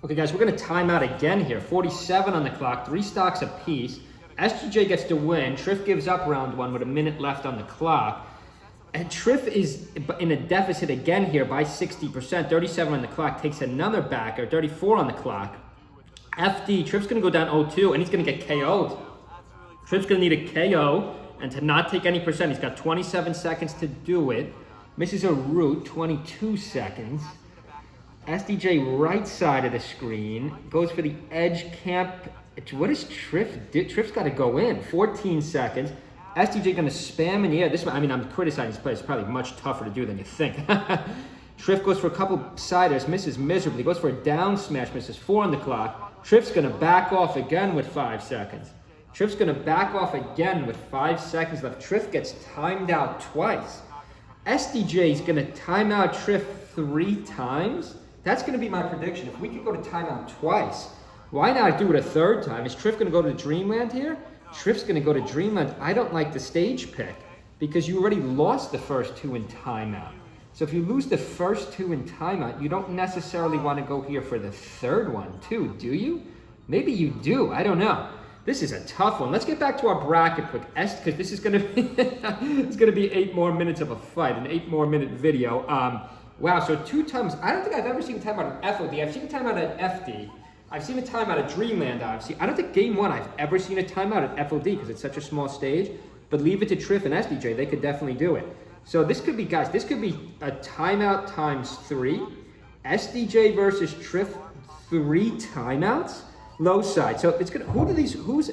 Okay, guys, we're going to time out again here. 47 on the clock, 3 stocks apiece. SDJ gets to win. Trif gives up round 1 with a minute left on the clock. And Trif is in a deficit again here by 60%. 37 on the clock, takes another backer. 34 on the clock. FD, Trif's going to go down 0-2, and he's going to get KO'd. Trif's going to need a KO, and to not take any percent, he's got 27 seconds to do it. Misses a root, 22 seconds. SDJ right side of the screen, goes for the edge camp. What is Trif do? Trif's got to go in, 14 seconds. SDJ going to spam in the air. This one, I mean, I'm criticizing this play. It's probably much tougher to do than you think. Trif goes for a couple siders, misses miserably. Goes for a down smash, misses 4 on the clock. Trif's going to back off again with 5 seconds. Trif's going to back off again with 5 seconds left. Trif gets timed out twice. SDJ is going to time out Trif 3 times. That's going to be my prediction. If we could go to timeout twice, why not do it a 3rd time? Is Trif going to go to Dreamland here? Trif's going to go to Dreamland. I don't like the stage pick because you already lost the first 2 in timeout. So if you lose the first 2 in timeout, you don't necessarily want to go here for the 3rd one too, do you? Maybe you do. I don't know. This is a tough one. Let's get back to our bracket quick, because this is going to be it's going to be 8 more minutes of a fight, an 8 more minute video. Wow, so 2 times. I don't think I've ever seen a timeout at FOD. I've seen a timeout at FD. I've seen a timeout at Dreamland, obviously. I don't think game 1 I've ever seen a timeout at FOD because it's such a small stage. But leave it to Trif and SDJ. They could definitely do it. So this could be, guys, this could be a timeout times 3. SDJ versus Trif, 3 timeouts. Low side. So it's gonna. Who do these? Who's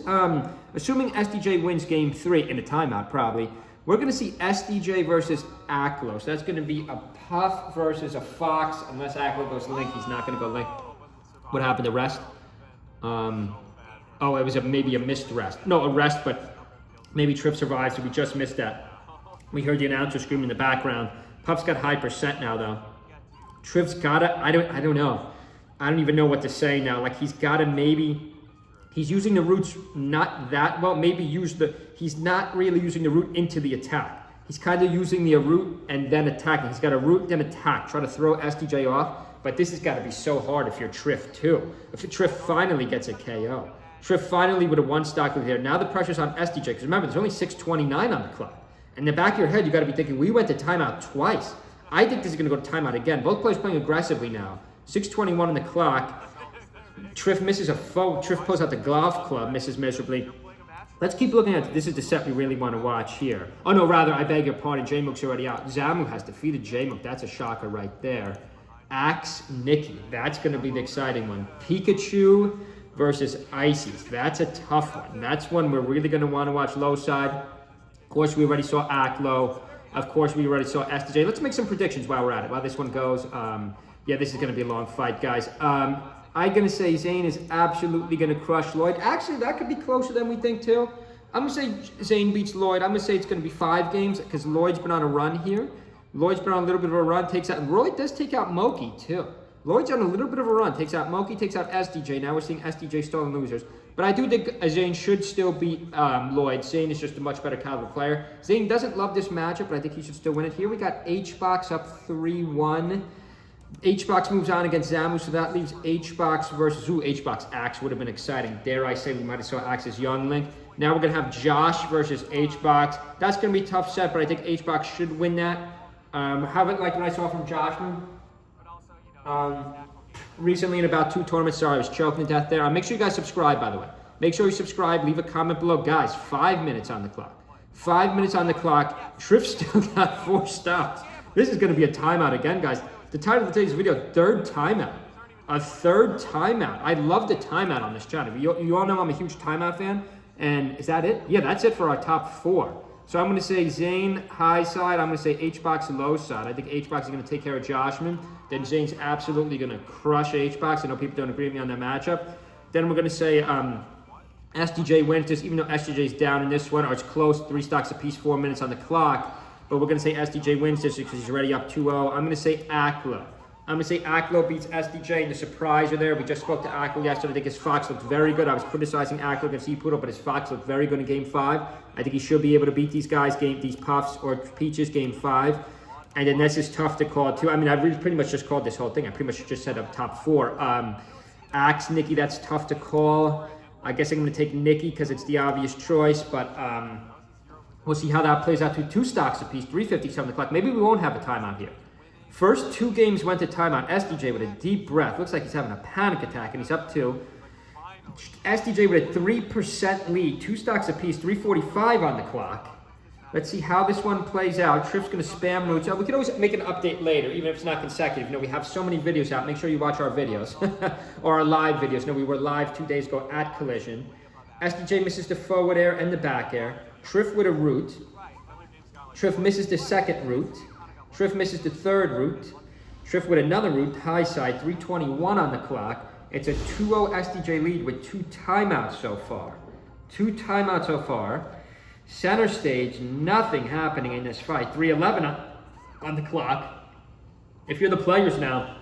assuming SDJ wins game 3 in a timeout? Probably. We're gonna see SDJ versus Aklo. So that's gonna be a Puff versus a Fox. Unless Aklo goes Link, he's not gonna go Link. What happened to rest? Oh, it was maybe a missed rest. No, a rest, but maybe Trif survived. So we just missed that. We heard the announcer screaming in the background. Puff's got high percent now though. Trif's got it. I don't know. I don't even know what to say now. Like he's got to maybe, he's using the roots not that well. Maybe he's not really using the root into the attack. He's kind of using the root and then attacking. He's got a root then attack. Try to throw SDJ off. But this has got to be so hard if you're Trif too. If Trif finally gets a KO. Trif finally with a 1 stock lead here. Now the pressure's on SDJ. Because remember, there's only 6:29 on the clock. In the back of your head, you got to be thinking, we went to timeout twice. I think this is going to go to timeout again. Both players playing aggressively now. 6:21 on the clock. Trif misses a foe. Trif pulls out the golf club, misses miserably. Let's keep looking at this. Is the set we really want to watch here. Oh no, rather, I beg your pardon. J-Mook's already out. Zamu has defeated J-Mook. That's a shocker right there. Axe Nikki. That's going to be the exciting one. Pikachu versus Ices. That's a tough one. That's one we're really going to want to watch low side. Of course, we already saw Aklo. Of course, we already saw SDJ. Let's make some predictions while we're at it. While this one goes. Yeah, this is going to be a long fight, guys. I'm going to say Zane is absolutely going to crush Lloyd. Actually, that could be closer than we think, too. I'm going to say Zane beats Lloyd. I'm going to say it's going to be 5 games because Lloyd's been on a run here. Lloyd's been on a little bit of a run. Takes out. Lloyd does take out Moki, too. Lloyd's on a little bit of a run. Takes out Moki, takes out SDJ. Now we're seeing SDJ stolen losers. But I do think Zane should still beat Lloyd. Zane is just a much better caliber player. Zane doesn't love this matchup, but I think he should still win it. Here we got H-Box up 3-1. H-Box moves on against Zamu, so that leaves H-Box versus, H-Box Axe would have been exciting. Dare I say we might have saw Axe's Young Link. Now we're going to have Josh versus H-Box. That's going to be a tough set, but I think H-Box should win that. How about like what I saw from Josh recently in about 2 tournaments. Sorry, I was choking to death there. Make sure you guys subscribe, by the way. Make sure you subscribe. Leave a comment below. Guys, 5 minutes on the clock. 5 minutes on the clock. Trif still got 4 stops. This is going to be a timeout again, guys. The title of today's video, 3rd timeout. A 3rd timeout. I love the timeout on this channel. You all know I'm a huge timeout fan. And is that it? Yeah, that's it for our top 4. So I'm going to say Zane high side. I'm going to say H-Box low side. I think H-Box is going to take care of Joshman. Then Zane's absolutely going to crush H-Box. I know people don't agree with me on that matchup. Then we're going to say SDJ wins this, even though SDJ's down in this one, or it's close, 3 stocks apiece, 4 minutes on the clock. But we're going to say SDJ wins this because he's already up 2-0. I'm going to say Aklo. I'm going to say Aklo beats SDJ in the surpriser there. We just spoke to Aklo yesterday. I think his Fox looked very good. I was criticizing Aklo against Poodle, but his Fox looked very good in Game 5. I think he should be able to beat these guys, these Puffs or Peaches, Game 5. And then this is tough to call, too. I mean, I really pretty much just called this whole thing. I pretty much just set up top 4. Axe Nikki, that's tough to call. I guess I'm going to take Nikki because it's the obvious choice, but we'll see how that plays out to 2 stocks apiece, 3:57 on the clock. Maybe we won't have a timeout here. First 2 games went to timeout. SDJ with a deep breath. Looks like he's having a panic attack, and he's up 2. SDJ with a 3% lead, 2 stocks apiece, 3:45 on the clock. Let's see how this one plays out. Trif's going to spam roots. We can always make an update later, even if it's not consecutive. You know, we have so many videos out. Make sure you watch our videos or our live videos. You know, we were live 2 days ago at Collision. SDJ misses the forward air and the back air. Trif with a root. Trif misses the second root. Trif misses the third root. Trif with another root, high side, 3:21 on the clock. It's a 2-0 SDJ lead with 2 timeouts so far. 2 timeouts so far. Center stage, nothing happening in this fight. 3:11 on the clock. If you're the players now,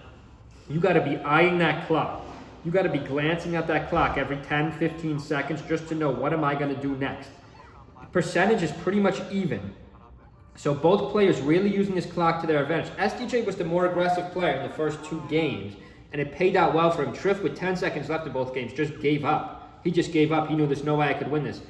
you got to be eyeing that clock. You got to be glancing at that clock every 10, 15 seconds just to know what am I going to do next. The percentage is pretty much even. So both players really using this clock to their advantage. SDJ was the more aggressive player in the first 2 games, and it paid out well for him. Trif, with 10 seconds left in both games, just gave up. He just gave up. He knew there's no way I could win this.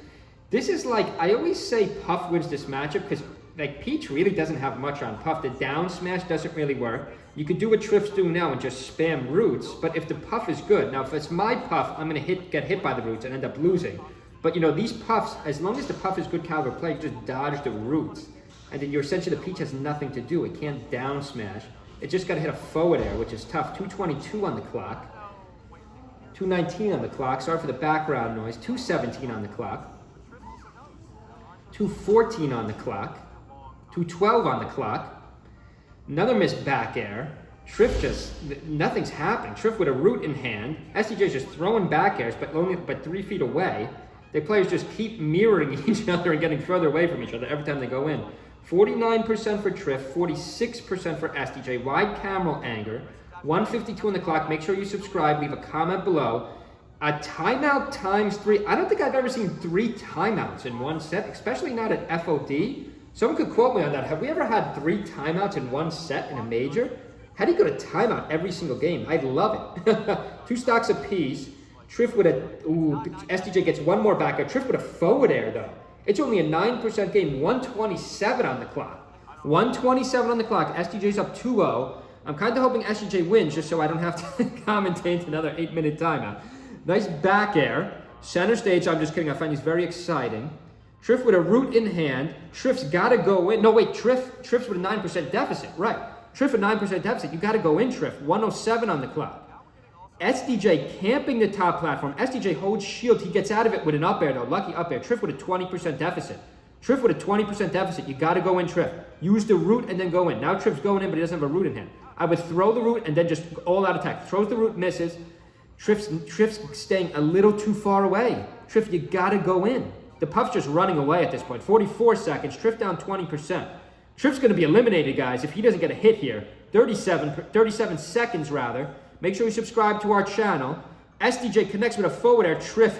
This is like, I always say Puff wins this matchup because like Peach really doesn't have much on Puff. The down smash doesn't really work. You could do what Trif's doing now and just spam roots, but if the Puff is good, now if it's my Puff, I'm going to get hit by the roots and end up losing. But you know, these Puffs, as long as the Puff is good caliber play, you just dodge the roots. And then you're essentially, the Peach has nothing to do. It can't down smash. It just got to hit a forward air, which is tough. 2:22 on the clock. 2:19 on the clock. Sorry for the background noise. 2:17 on the clock. 2:14 on the clock. 2:12 on the clock. Another missed back air. Trif just, nothing's happening. Trif with a root in hand. SDJ's just throwing back airs, but 3 feet away. The players just keep mirroring each other and getting further away from each other every time they go in. 49% for Trif, 46% for SDJ. Wide camera angle. 1:52 on the clock. Make sure you subscribe. Leave a comment below. A timeout times 3. I don't think I've ever seen 3 timeouts in one set, especially not at FOD. Someone could quote me on that. Have we ever had 3 timeouts in one set in a major? How do you go to timeout every single game? I'd love it. 2 stocks apiece. Trif with a, SDJ gets 1 more back air. Trif with a forward air though. It's only a 9% game. 1:27 on the clock. 1:27 on the clock. SDJ's up 2-0. I'm kind of hoping SDJ wins just so I don't have to commentate another 8-minute timeout. Nice back air. Center stage, I'm just kidding. I find these very exciting. Trif with a root in hand. Trif's got to go in. No, wait. Trif's with a 9% deficit. Right. Trif a 9% deficit. You got to go in, Trif. 1:07 on the clock. SDJ camping the top platform. SDJ holds shield. He gets out of it with an up air, though. Lucky up air. Trif with a 20% deficit. Trif with a 20% deficit. You got to go in, Trif. Use the root and then go in. Now Trif's going in, but he doesn't have a root in hand. I would throw the root and then just all out attack. Throws the root, misses. Trif's staying a little too far away. Trif, you got to go in. The Puff's just running away at this point. 44 seconds. Trif down 20%. Trif's going to be eliminated, guys, if he doesn't get a hit here. 37 seconds, rather. Make sure you subscribe to our channel. SDJ connects with a forward air. Trif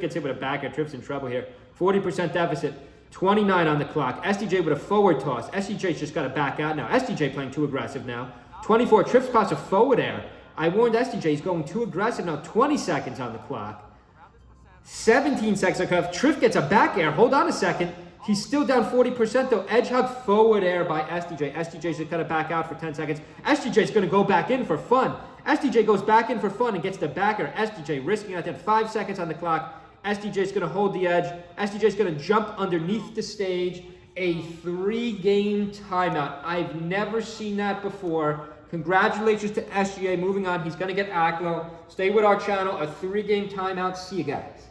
gets hit with a back air. Trif's in trouble here. 40% deficit. 29 on the clock. SDJ with a forward toss. SDJ's just got to back out now. SDJ playing too aggressive now. 24. Trif spots a forward air. I warned SDJ he's going too aggressive now. 20 seconds on the clock. 17 seconds on the clock. Trif gets a back air. Hold on a second. He's still down 40% though. Edge hug forward air by SDJ. SDJ's just got to back out for 10 seconds. SDJ's going to go back in for fun. SDJ goes back in for fun and gets the back air. SDJ risking out then 5 seconds on the clock. SDJ's going to hold the edge. SDJ's going to jump underneath the stage. A 3-game timeout. I've never seen that before. Congratulations to SGA. Moving on. He's going to get Aklo. Stay with our channel. A 3-game timeout. See you guys.